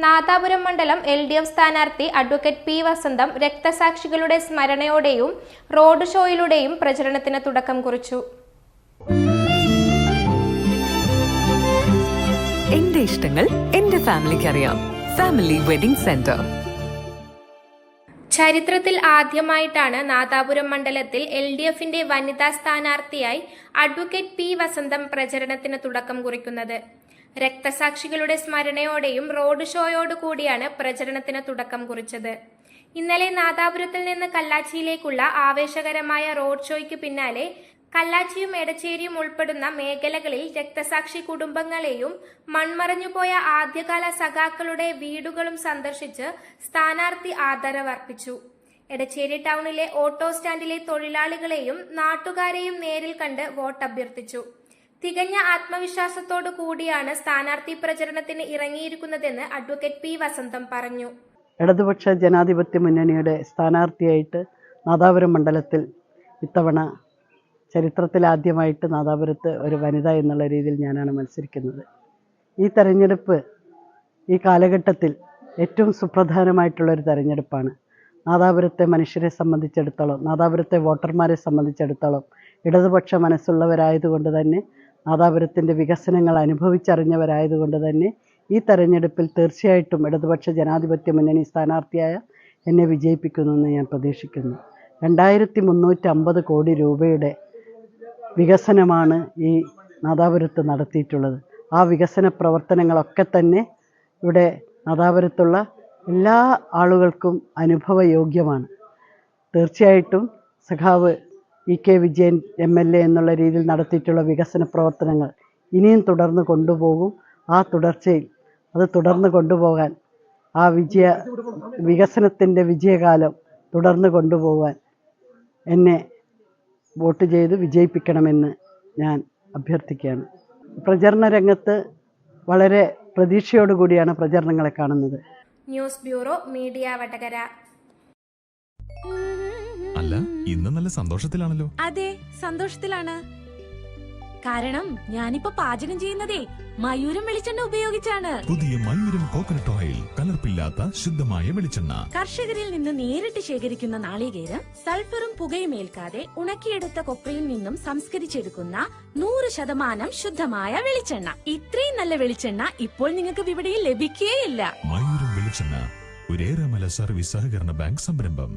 നാദാപുരം മണ്ഡലം LDF സ്ഥാനാർത്ഥി advocate P വസന്തം രക്തസാക്ഷികളുടെ സ്മരണയോടെയും റോഡ് ഷോയിലൂടെയും പ്രചരണത്തിന് തുടക്കം കുറിച്ചു. എന്റെ ഇഷ്ടങ്ങൾ എന്റെ ഫാമിലിക്ക് അറിയാം. Family wedding centre. ചരിത്രത്തിൽ ആദ്യമായിട്ടാണ് നാദാപുരം മണ്ഡലത്തിൽ LDFന്റെ വനിതാ സ്ഥാനാർത്ഥിയായി അഡ്വക്കേറ്റ് പി വസന്തം പ്രചരണത്തിന് തുടക്കം കുറിക്കുന്നത്. രക്തസാക്ഷികളുടെ സ്മരണയോടെയും റോഡ് ഷോയോടുകൂടിയാണ് പ്രചരണത്തിന് തുടക്കം കുറിച്ചത്. ഇന്നലെ നാദാപുരത്തിൽ നിന്ന് കല്ലാച്ചിയിലേക്കുള്ള ആവേശകരമായ റോഡ് ഷോയ്ക്ക് പിന്നാലെ കല്ലാച്ചിയും എടച്ചേരിയും ഉൾപ്പെടുന്ന മേഖലകളിൽ രക്തസാക്ഷി കുടുംബങ്ങളെയും മൺമറഞ്ഞുപോയ ആദ്യകാല സഖാക്കളുടെ വീടുകളും സന്ദർശിച്ച് സ്ഥാനാർത്ഥി ആദരവർപ്പിച്ചു. എടച്ചേരി ടൗണിലെ ഓട്ടോ സ്റ്റാൻഡിലെ തൊഴിലാളികളെയും നാട്ടുകാരെയും നേരിൽ കണ്ട് വോട്ട് അഭ്യർത്ഥിച്ചു. തികഞ്ഞ ആത്മവിശ്വാസത്തോടു കൂടിയാണ് സ്ഥാനാർത്ഥി പ്രചരണത്തിന് ഇറങ്ങിയിരിക്കുന്നതെന്ന് അഡ്വക്കേറ്റ് പി വസന്തം പറഞ്ഞു. ഇടതുപക്ഷ ജനാധിപത്യ മുന്നണിയുടെ സ്ഥാനാർത്ഥിയായിട്ട് നാദാപുരം മണ്ഡലത്തിൽ ഇത്തവണ ചരിത്രത്തിലാദ്യമായിട്ട് നാദാപുരത്ത് ഒരു വനിത എന്നുള്ള രീതിയിൽ ഞാനാണ് മത്സരിക്കുന്നത്. ഈ തെരഞ്ഞെടുപ്പ് ഈ കാലഘട്ടത്തിൽ ഏറ്റവും സുപ്രധാനമായിട്ടുള്ളൊരു തെരഞ്ഞെടുപ്പാണ്. നാദാപുരത്തെ മനുഷ്യരെ സംബന്ധിച്ചിടത്തോളം, നാദാപുരത്തെ വോട്ടർമാരെ സംബന്ധിച്ചിടത്തോളം ഇടതുപക്ഷ മനസ്സുള്ളവരായതുകൊണ്ട് തന്നെ, നാദാപുരത്തിൻ്റെ വികസനങ്ങൾ അനുഭവിച്ചറിഞ്ഞവരായതുകൊണ്ട് തന്നെ ഈ തെരഞ്ഞെടുപ്പിൽ തീർച്ചയായിട്ടും ഇടതുപക്ഷ ജനാധിപത്യ മുന്നണി സ്ഥാനാർത്ഥിയായ എന്നെ വിജയിപ്പിക്കുമെന്ന് ഞാൻ പ്രതീക്ഷിക്കുന്നു. 2350 കോടി രൂപയുടെ വികസനമാണ് ഈ നാദാപുരത്ത് നടത്തിയിട്ടുള്ളത്. ആ വികസന പ്രവർത്തനങ്ങളൊക്കെ തന്നെ ഇവിടെ നാദാപുരത്തുള്ള എല്ലാ ആളുകൾക്കും അനുഭവയോഗ്യമാണ്. തീർച്ചയായിട്ടും സഖാവ് EK വിജയൻ MLA എന്നുള്ള രീതിയിൽ നടത്തിയിട്ടുള്ള വികസന പ്രവർത്തനങ്ങൾ ഇനിയും തുടർന്ന് കൊണ്ടുപോകും. ആ തുടർച്ചയിൽ അത് തുടർന്ന് കൊണ്ടുപോകാൻ, ആ വികസനത്തിൻ്റെ വിജയകാലം തുടർന്ന് കൊണ്ടുപോകാൻ എന്നെ വോട്ട് ചെയ്ത് വിജയിപ്പിക്കണമെന്ന് ഞാൻ അഭ്യർത്ഥിക്കുകയാണ്. പ്രചരണ രംഗത്ത് വളരെ പ്രതീക്ഷയോടുകൂടിയാണ് പ്രചരണങ്ങളെ കാണുന്നത്. News bureau, media Vadakara. അല്ല, ഇന്ന് നല്ല സന്തോഷത്തിലാണല്ലോ. അതെ, സന്തോഷത്തിലാണ്. കാരണം ഞാനിപ്പോ പാചകം ചെയ്യുന്നതേ മയൂരം വെളിച്ചെണ്ണ ഉപയോഗിച്ചാണ്. പുതിയ മയൂരം കോക്കനട്ട് ഓയിൽ, കലർപ്പില്ലാത്ത ശുദ്ധമായ വെളിച്ചെണ്ണ. കർഷകരിൽ നിന്ന് നേരിട്ട് ശേഖരിക്കുന്ന നാളികേരം സൾഫറും പുകയും ഏൽക്കാതെ ഉണക്കിയെടുത്ത കൊപ്രയിൽ നിന്നും സംസ്കരിച്ചെടുക്കുന്ന 100% ശുദ്ധമായ വെളിച്ചെണ്ണ. ഇത്രയും നല്ല വെളിച്ചെണ്ണ ഇപ്പോൾ നിങ്ങൾക്ക് വിപണിയിൽ ലഭിക്കുകയില്ല. മയൂരം വെളിച്ചെണ്ണ, ഒരു ഏറെമല സർവീസ് സഹകരണ ബാങ്ക് സംരംഭം.